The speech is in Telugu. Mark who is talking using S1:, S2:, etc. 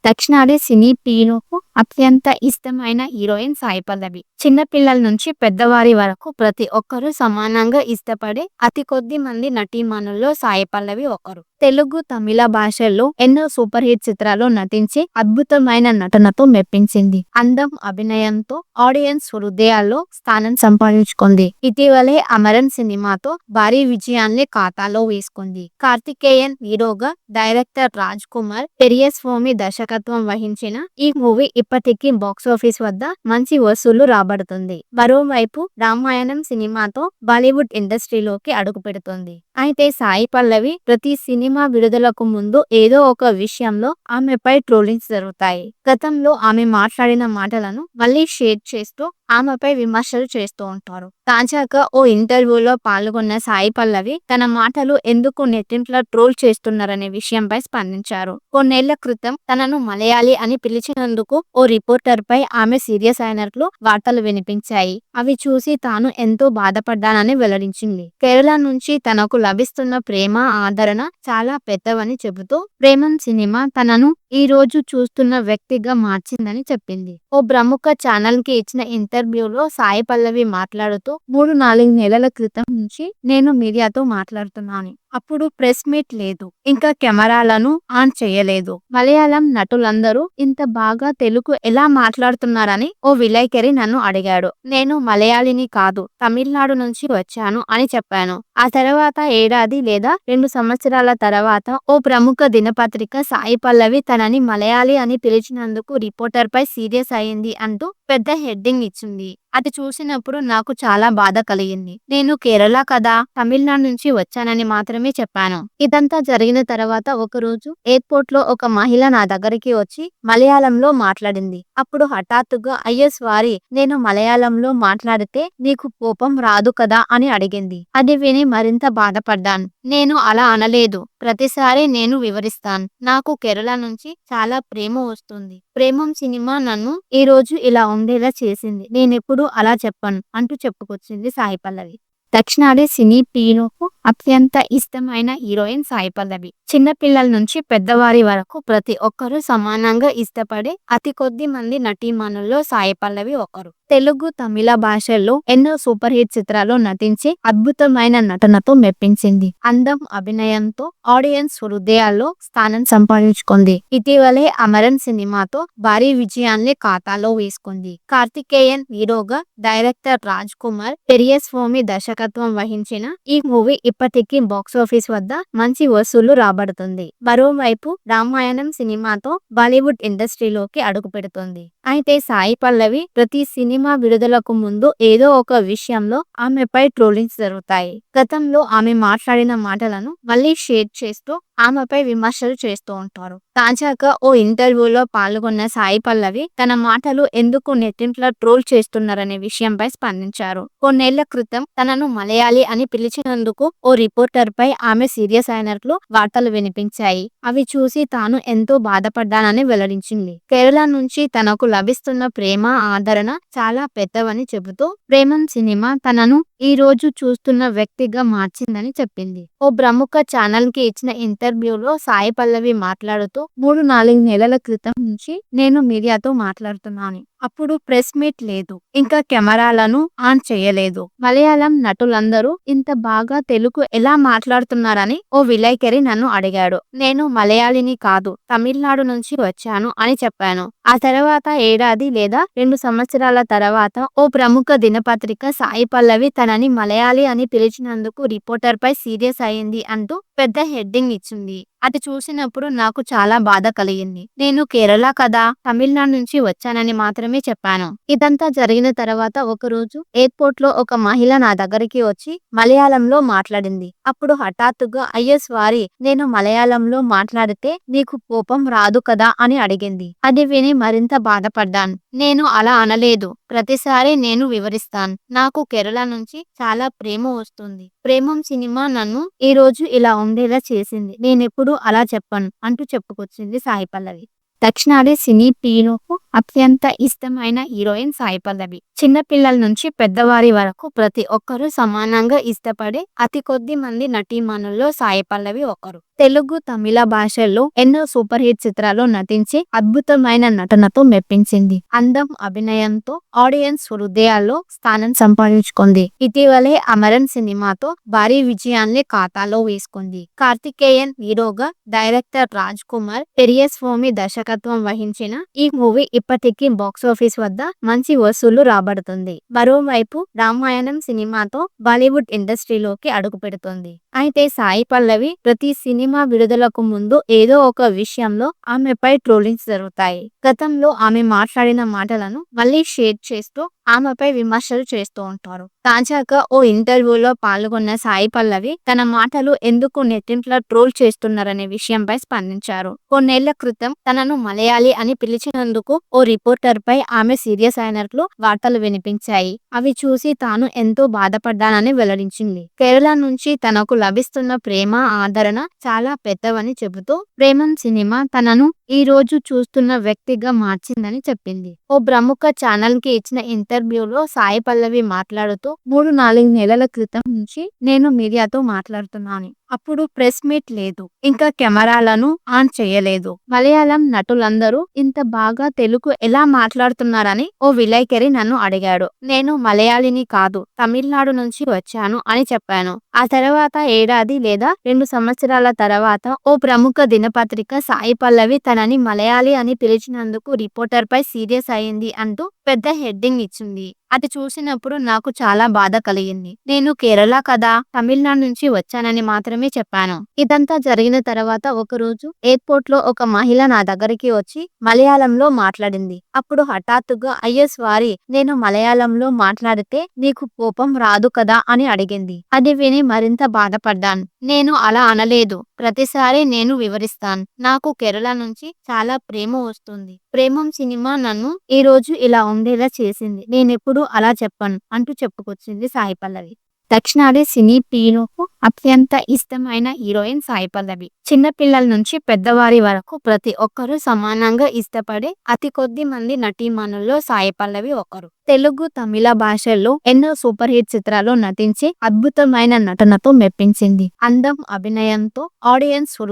S1: దక్షిణాది సినీ ప్రియులకు అత్యంత ఇష్టమైన హీరోయిన్ సాయి పల్లవి. చిన్న పిల్లల నుంచి పెద్దవారి వరకు ప్రతి ఒక్కరూ సమానంగా ఇష్టపడే అతి కొద్ది మంది నటీమణుల్లో సాయి పల్లవి ఒకరు. తెలుగు, తమిళ భాషల్లో ఎన్నో సూపర్ హిట్ చిత్రాల్లో నటించి అద్భుతమైన నటనతో మెప్పించింది. అందం, అభినయంతో ఆడియన్స్ హృదయాల్లో స్థానం సంపాదించుకుంది. ఇటీవలే అమరన్ సినిమాతో భారీ విజయాన్ని ఖాతాలో వేసుకుంది. కార్తికేయన్ హీరోగా, డైరెక్టర్ రాజ్ కుమార్ పెరియస్వామి దర్శకత్వం వహించిన ఈ మూవీ ఇప్పటికీ బాక్సాఫీస్ వద్ద మంచి వసూళ్లు రాబడుతుంది. మరోవైపు రామాయణం సినిమాతో బాలీవుడ్ ఇండస్ట్రీలోకి అడుగుపెడుతోంది. అయితే సాయి పల్లవి ప్రతి సినిమా విడుదలకు ముందు ఏదో ఒక విషయంలో ఆమెపై ట్రోలింగ్స్ జరుగుతాయి. గతంలో ఆమె మాట్లాడిన మాటలను మళ్ళీ షేర్ చేస్తూ ఆమెపై విమర్శలు చేస్తూ ఉంటారు. తాజాగా ఓ ఇంటర్వ్యూలో పాల్గొన్న సాయి పల్లవి తన మాటలు ఎందుకు నెట్టింట్లో ట్రోల్ చేస్తున్నారనే విషయంపై స్పందించారు. కొన్నేళ్ల క్రితం తనను మలయాళీ అని పిలిచినందుకు ఓ రిపోర్టర్ పై ఆమె సీరియస్ అయినట్లు వార్తలు వినిపించాయి. అవి చూసి తాను ఎంతో బాధపడ్డానని వెల్లడించింది. కేరళ నుంచి తనకు లభిస్తున్న ప్రేమ, ఆదరణ చాలా పెద్దవని చెబుతూ ప్రేమం సినిమా తనను ఈ రోజు చూస్తున్న వ్యక్తిగా మార్చిందని చెప్పింది. ఓ ప్రముఖ ఛానల్ కి ఇచ్చిన ఇంటర్వ్యూలో సాయి పల్లవి మాట్లాడుతూ 3-4 నెలల క్రితం నుంచి నేను మీడియాతో మాట్లాడుతున్నాను. అప్పుడు ప్రెస్ మీట్ లేదు, ఇంకా కెమెరాలను ఆన్ చేయలేదు. మలయాళం నటులందరూ ఇంత బాగా తెలుగు ఎలా మాట్లాడుతున్నారని ఓ విలేకరి నన్ను అడిగాడు. నేను మలయాళిని కాదు, తమిళనాడు నుంచి వచ్చాను అని చెప్పాను. ఆ తర్వాత ఏడాది లేదా 2 సంవత్సరాల తర్వాత ఓ ప్రముఖ దినపత్రిక సాయి పల్లవి తనని మలయాళీ అని పిలిచినందుకు రిపోర్టర్ పై సీరియస్ అయింది అంటూ పెద్ద హెడ్డింగ్ ఇచ్చింది. అది చూసినప్పుడు నాకు చాలా బాధ కలిగింది. నేను కేరళ కదా, తమిళనాడు నుంచి వచ్చానని మాత్రమే చెప్పాను. ఇదంతా జరిగిన తర్వాత ఒకరోజు ఎయిర్పోర్ట్ లో ఒక మహిళ నా దగ్గరికి వచ్చి మలయాళంలో మాట్లాడింది. అప్పుడు హఠాత్తుగా అయ్యో సారీ, నేను మలయాళంలో మాట్లాడితే నీకు కోపం రాదు కదా అని అడిగింది. అది విని మరింత బాధపడ్డాను. నేను అలా అనలేదు, ప్రతిసారి నేను వివరిస్తాను. నాకు కేరళ నుంచి చాలా ప్రేమ వస్తుంది. ప్రేమం సినిమా నన్ను ఈ రోజు ఇలా ఉండేలా చేసింది. నేనెప్పుడు అలా చెప్పను అంటూ చెప్పుకొచ్చింది సాయి పల్లవి. దక్షిణాది సినీ ప్రియులకు అత్యంత ఇష్టమైన హీరోయిన్ సాయి పల్లవి. చిన్న పిల్లల నుంచి పెద్దవారి వరకు ప్రతి ఒక్కరూ సమానంగా ఇష్టపడే అతి కొద్ది మంది నటీమణుల్లో సాయి పల్లవి ఒకరు. తెలుగు, తమిళ భాషల్లో ఎన్నో సూపర్ హిట్ చిత్రాల్లో నటించి అద్భుతమైన నటనతో మెప్పించింది. అందం, అభినయంతో ఆడియన్స్ హృదయాల్లో స్థానం సంపాదించుకుంది. ఇటీవలే అమరన్ సినిమాతో భారీ విజయాన్ని ఖాతాలో వేసుకుంది. కార్తికేయన్ హీరోగా, డైరెక్టర్ రాజ్ కుమార్ పెరియస్వామి దర్శకత్వం వహించిన ఈ మూవీ ఇప్పటికీ బాక్సాఫీస్ వద్ద మంచి వసూళ్లు రాబడుతుంది. మరోవైపు రామాయణం సినిమాతో బాలీవుడ్ ఇండస్ట్రీలోకి అడుగుపెడుతోంది. అయితే సాయి పల్లవి ప్రతి సినిమా విడుదలకు ముందు ఏదో ఒక విషయంలో ఆమెపై ట్రోలింగ్స్ జరుగుతాయి. గతంలో ఆమె మాట్లాడిన మాటలను మళ్ళీ షేర్ చేస్తూ ఆమెపై విమర్శలు చేస్తూ ఉంటారు. తాజాగా ఓ ఇంటర్వ్యూలో పాల్గొన్న సాయి పల్లవి తన మాటలు ఎందుకు నెట్టింట్లో ట్రోల్ చేస్తున్నారనే విషయంపై స్పందించారు. కొన్నేళ్ల క్రితం తనను మలయాళీ అని పిలిచినందుకు ఓ రిపోర్టర్ పై ఆమె సీరియస్ అయినట్లు వార్తలు వినిపించాయి. అవి చూసి తాను ఎంతో బాధపడ్డానని వెల్లడించింది. కేరళ నుంచి తనకు లభిస్తున్న ప్రేమ, ఆదరణ చాలా పెద్దవని చెబుతూ ప్రేమం సినిమా తనను ఈ రోజు చూస్తున్న వ్యక్తిగా మార్చిందని చెప్పింది. ఓ ప్రముఖ ఛానల్ కి ఇచ్చిన ఇంటర్వ్యూలో సాయి పల్లవి మాట్లాడుతూ 3-4 నెలల క్రితం నుంచి నేను మీడియాతో మాట్లాడుతున్నాను. అప్పుడు ప్రెస్ మీట్ లేదు, ఇంకా కెమెరాలను ఆన్ చేయలేదు. మలయాళం నటులందరూ ఇంత బాగా తెలుగు ఎలా మాట్లాడుతున్నారని ఓ విలేకరి నన్ను అడిగాడు. నేను మలయాళిని కాదు, తమిళనాడు నుంచి వచ్చాను అని చెప్పాను. ఆ తర్వాత ఏడాది లేదా 2 సంవత్సరాల తర్వాత ఓ ప్రముఖ దినపత్రిక సాయి పల్లవి తనని మలయాళీ అని పిలిచినందుకు రిపోర్టర్ పై సీరియస్ అయింది అంటూ పెద్ద హెడ్డింగ్ ఇచ్చింది. అది చూసినప్పుడు నాకు చాలా బాధ కలిగింది. నేను కేరళ కదా, తమిళనాడు నుంచి వచ్చానని మాత్రమే చెప్పాను. ఇదంతా జరిగిన తర్వాత ఒకరోజు ఎయిర్పోర్ట్ లో ఒక మహిళ నా దగ్గరికి వచ్చి మలయాళంలో మాట్లాడింది. అప్పుడు హఠాత్తుగా అయ్యో సారీ, నేను మలయాళంలో మాట్లాడితే నీకు కోపం రాదు కదా అని అడిగింది. అది విని మరింత బాధపడ్డాను. నేను అలా అనలేదు, ప్రతిసారి నేను వివరిస్తాను. నాకు కేరళ నుంచి చాలా ప్రేమ వస్తుంది. ప్రేమం సినిమా నన్ను ఈ రోజు ఇలా ఉండేలా చేసింది. నేనెప్పుడు అలా చెప్పను అంటూ చెప్పుకొచ్చింది సాయి పల్లవి. దక్షిణాది సినీ ప్రియులకు అత్యంత ఇష్టమైన హీరోయిన్ సాయి పల్లవి. చిన్న పిల్లల నుంచి పెద్దవారి వరకు ప్రతి ఒక్కరూ సమానంగా ఇష్టపడే అతి కొద్ది మంది నటీమణుల్లో సాయి పల్లవి ఒకరు. తెలుగు, తమిళ భాషల్లో ఎన్నో సూపర్ హిట్ చిత్రాల్లో నటించి అద్భుతమైన నటనతో మెప్పించింది. అందం, అభినయంతో ఆడియన్స్ హృదయాల్లో స్థానం సంపాదించుకుంది. ఇటీవలే అమరన్ సినిమాతో భారీ విజయాన్ని ఖాతాలో వేసుకుంది. కార్తికేయన్ హీరోగా, డైరెక్టర్ రాజ్ కుమార్ పెరియస్వామి దర్శకత్వం వహించిన ఈ మూవీ ఇప్పటికీ బాక్సాఫీస్ వద్ద మంచి వసూళ్లు రాబడుతుంది. మరోవైపు రామాయణం సినిమాతో బాలీవుడ్ ఇండస్ట్రీలోకి అడుగు పెడుతుంది. అయితే సాయి పల్లవి ప్రతి సినిమా విడుదలకు ముందు ఏదో ఒక విషయంలో ఆమెపై ట్రోలింగ్స్ జరుగుతాయి. గతంలో ఆమె మాట్లాడిన మాటలను మళ్ళీ షేర్ చేస్తూ ఆమెపై విమర్శలు చేస్తూ ఉంటారు. తాజాగా ఓ ఇంటర్వ్యూలో పాల్గొన్న సాయి పల్లవి తన మాటలు ఎందుకు నెట్టింట్లో ట్రోల్ చేస్తున్నారనే విషయంపై స్పందించారు. కొన్నేళ్ల క్రితం తనను మలయాళీ అని పిలిచినందుకు ఓ రిపోర్టర్ పై ఆమె సీరియస్ అయినట్లు వార్తలు వినిపించాయి. అవి చూసి తాను ఎంతో బాధపడ్డానని వెల్లడించింది. కేరళ నుంచి తనకు లభిస్తున్న ప్రేమ, ఆదరణ చాలా పెద్దవని చెబుతూ ప్రేమం సినిమా తనను ఈ రోజు చూస్తున్న వ్యక్తిగా మార్చిందని చెప్పింది. ఓ ప్రముఖ ఛానల్ కి ఇచ్చిన ఇంటర్వ్యూలో సాయి పల్లవి మాట్లాడుతూ 3-4 నెలల క్రితం నుంచి నేను మీడియాతో మాట్లాడుతున్నాను. అప్పుడు ప్రెస్ మీట్ లేదు, ఇంకా కెమెరాలను ఆన్ చేయలేదు. మలయాళం నటులందరూ ఇంత బాగా తెలుగు ఎలా మాట్లాడుతున్నారని ఓ విలేకరి నన్ను అడిగాడు. నేను మలయాళిని కాదు, తమిళనాడు నుంచి వచ్చాను అని చెప్పాను. ఆ తర్వాత ఏడాది లేదా 2 సంవత్సరాల తర్వాత ఓ ప్రముఖ దినపత్రిక సాయి పల్లవి తనని మలయాళీ అని పిలిచినందుకు రిపోర్టర్ పై సీరియస్ అయింది అంటూ పెద్ద హెడ్డింగ్ ఇచ్చింది. అది చూసినప్పుడు నాకు చాలా బాధ కలిగింది. నేను కేరళ కదా, తమిళనాడు నుంచి వచ్చానని మాత్రమే చెప్పాను. ఇదంతా జరిగిన తర్వాత ఒకరోజు ఎయిర్పోర్ట్ లో ఒక మహిళ నా దగ్గరికి వచ్చి మలయాళంలో మాట్లాడింది. అప్పుడు హఠాత్తుగా అయ్యో సారీ, నేను మలయాళంలో మాట్లాడితే నీకు కోపం రాదు కదా అని అడిగింది. అది విని మరింత బాధపడ్డాను. నేను అలా అనలేదు, ప్రతిసారి నేను వివరిస్తాను. నాకు కేరళ నుంచి చాలా ప్రేమ వస్తుంది. ప్రేమం సినిమా నన్ను ఈ రోజు ఇలా ఉండేలా చేసింది. నేనెప్పుడు అలా చెప్పను అంటూ చెప్పుకొచ్చింది సాయి పల్లవి. దక్షిణాది సినీ ప్రియులకు అత్యంత ఇష్టమైన హీరోయిన్ సాయి పల్లవి. చిన్నపిల్లల నుంచి పెద్దవారి వరకు ప్రతి ఒక్కరూ సమానంగా ఇష్టపడే అతి కొద్ది మంది నటీమణుల్లో సాయి పల్లవి ఒకరు. తెలుగు, తమిళ భాషల్లో ఎన్నో సూపర్ హిట్ చిత్రాల్లో నటించి అద్భుతమైన నటనతో మెప్పించింది. అందం, అభినయంతో ఆడియన్స్